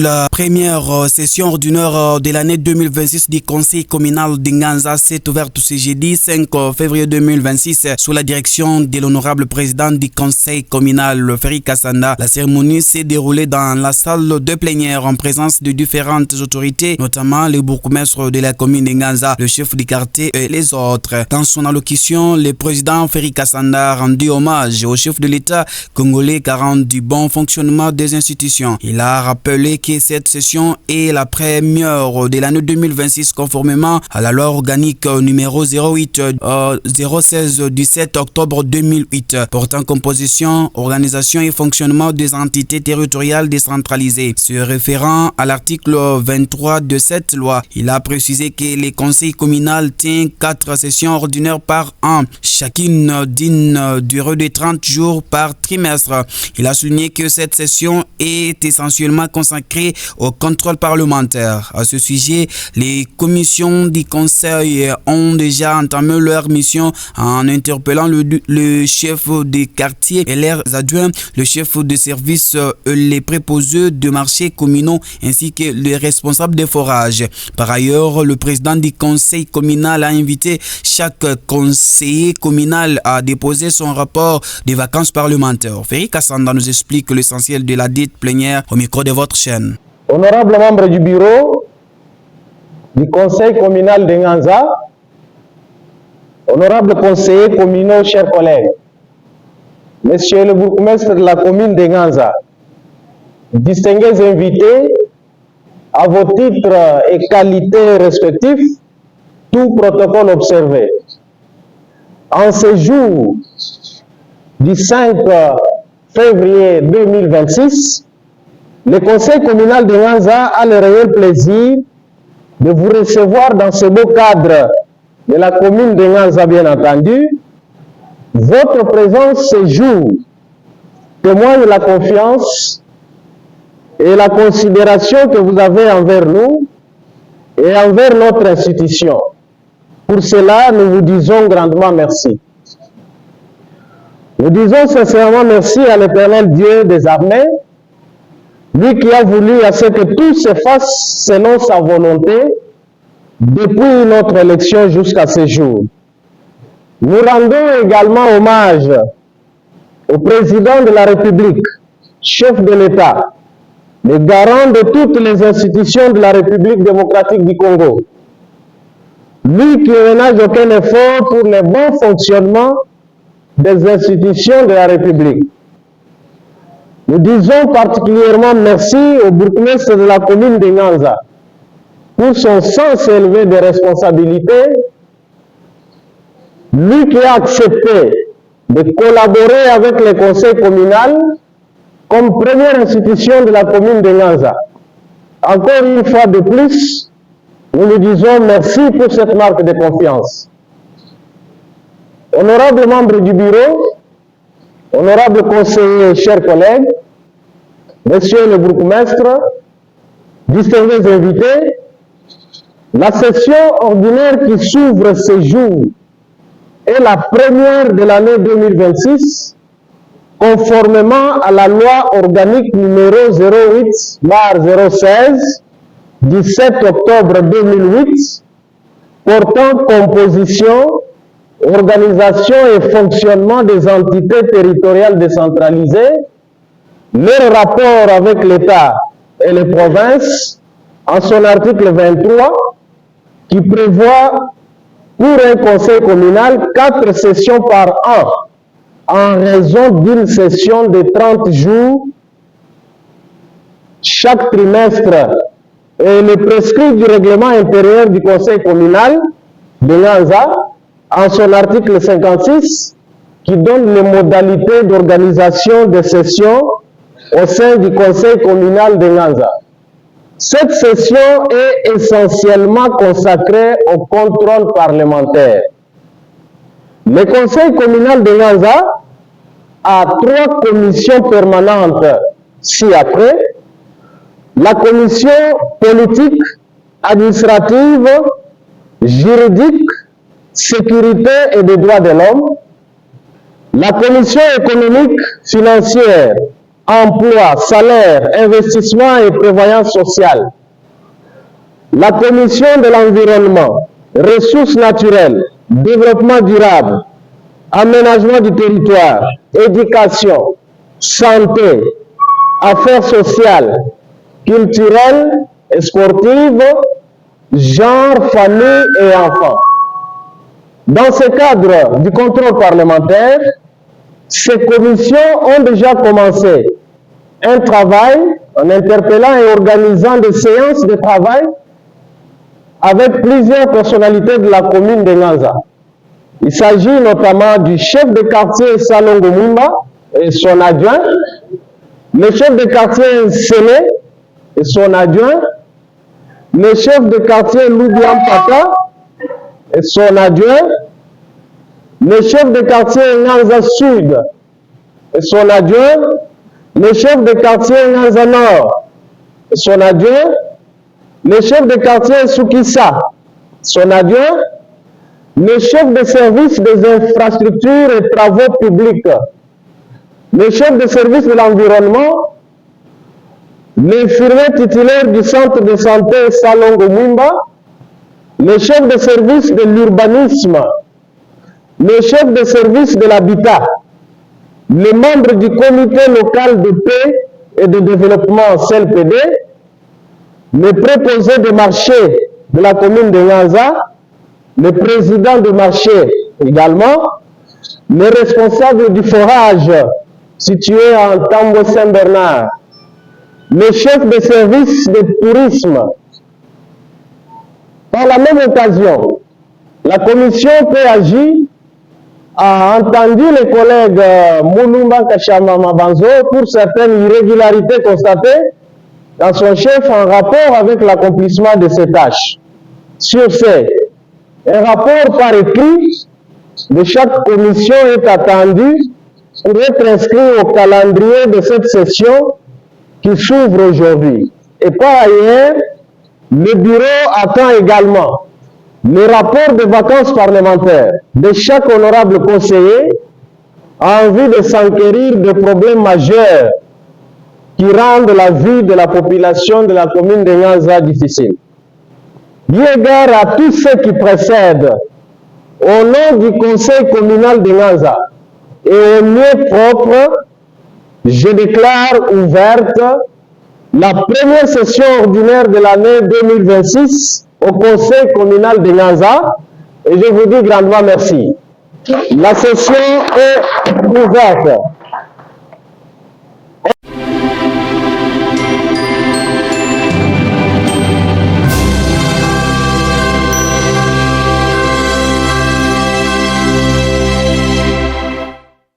La première session ordinaire de l'année 2026 du Conseil communal de Nganza s'est ouverte ce jeudi 5 février 2026 sous la direction de l'honorable président du Conseil communal, Ferry Kassanda. La cérémonie s'est déroulée dans la salle de plénière en présence de différentes autorités, notamment le bourgmestre de la commune de Nganza, le chef du quartier et les autres. Dans son allocution, le président Ferry Kassanda a rendu hommage au chef de l'État congolais garant du bon fonctionnement des institutions. Il a rappelé que cette session est la première de l'année 2026 conformément à la loi organique numéro 016 du 7 octobre 2008 portant composition, organisation et fonctionnement des entités territoriales décentralisées. Se référant à l'article 23 de cette loi, il a précisé que les conseils communaux tiennent 4 sessions ordinaires par an, chacune d'une durée de 30 jours par trimestre. Il a souligné que cette session est essentiellement consacrée au contrôle parlementaire. À ce sujet, les commissions du Conseil ont déjà entamé leur mission en interpellant le chef des quartiers et leurs adjoints, le chef de service, les préposés de marchés communaux ainsi que les responsables des forages. Par ailleurs, le président du Conseil communal a invité chaque conseiller communal à déposer son rapport des vacances parlementaires. Ferry Kassanda nous explique l'essentiel de la dite plénière au micro de votre chaîne. Honorable membre du bureau du Conseil communal de Nganza, honorable conseiller communaux, chers collègues, monsieur le bourgmestre de la commune de Nganza, distingués invités, à vos titres et qualités respectifs, tout protocole observé. En ce jour du 5 février 2026, le Conseil communal de Nganza a le réel plaisir de vous recevoir dans ce beau cadre de la commune de Nganza, bien entendu. Votre présence ce jour témoigne la confiance et la considération que vous avez envers nous et envers notre institution. Pour cela, nous vous disons grandement merci. Nous disons sincèrement merci à l'Éternel Dieu des armées, lui qui a voulu à ce que tout se fasse selon sa volonté depuis notre élection jusqu'à ce jour. Nous rendons également hommage au président de la République, chef de l'État, le garant de toutes les institutions de la République démocratique du Congo. Lui qui ne ménage aucun effort pour le bon fonctionnement des institutions de la République. Nous disons particulièrement merci au bourgmestre de la commune de Nganza pour son sens élevé de responsabilité, lui qui a accepté de collaborer avec le conseil communal comme première institution de la commune de Nganza. Encore une fois de plus, nous lui disons merci pour cette marque de confiance. Honorables membres du bureau, honorables conseillers, chers collègues, monsieur le bourgmestre, distingués invités, la session ordinaire qui s'ouvre ce jour est la première de l'année 2026, conformément à la loi organique numéro 08/016 du 7 octobre 2008 portant composition, organisation et fonctionnement des entités territoriales décentralisées, leur rapport avec l'État et les provinces, en son article 23, qui prévoit pour un conseil communal 4 sessions par an, en raison d'une session de 30 jours chaque trimestre, et le prescrit du règlement intérieur du conseil communal de Nganza, en son article 56, qui donne les modalités d'organisation des sessions au sein du conseil communal de Nganza. Cette session est essentiellement consacrée au contrôle parlementaire. Le conseil communal de Nganza a 3 commissions permanentes ci-après: la commission politique, administrative, juridique, sécurité et des droits de l'homme, la commission économique, financière, emploi, salaire, investissement et prévoyance sociale. La commission de l'environnement, ressources naturelles, développement durable, aménagement du territoire, éducation, santé, affaires sociales, culturelles et sportives, genre, famille et enfants. Dans ce cadre du contrôle parlementaire, ces commissions ont déjà commencé un travail en interpellant et organisant des séances de travail avec plusieurs personnalités de la commune de Nganza. Il s'agit notamment du chef de quartier Salongo Mumba et son adjoint, le chef de quartier Sele et son adjoint, le chef de quartier Loubiam Pata et son adjoint, le chef de quartier Nganza Sud et son adjoint, le chef de quartier Nganza Nord et son adjoint, le chef de quartier Soukissa, son adjoint, le chef de service des infrastructures et travaux publics, le chef de service de l'environnement, l'infirmier titulaire du centre de santé Salongo Mumba, le chef de service de l'urbanisme, le chef de service de l'habitat, les membres du comité local de paix et de développement CLPD, le préposé de marché de la commune de Nganza, le président de marché également, les responsables du forage situé en Tambo Saint-Bernard, le chef de service de tourisme. Par la même occasion, la commission PAJ a entendu les collègues Moulumba Kachama Mabanzo pour certaines irrégularités constatées dans son chef en rapport avec l'accomplissement de ses tâches. Sur ce, un rapport par écrit de chaque commission est attendu pour être inscrit au calendrier de cette session qui s'ouvre aujourd'hui. Et par ailleurs, le bureau attend également le rapport de vacances parlementaires de chaque honorable conseiller en vue de s'enquérir des problèmes majeurs qui rendent la vie de la population de la commune de Nganza difficile. Eu égard à tous ceux qui précèdent, au nom du conseil communal de Nganza et au lieu propre, je déclare ouverte la première session ordinaire de l'année 2026 au conseil communal de Nganza et je vous dis grandement merci. La session est ouverte.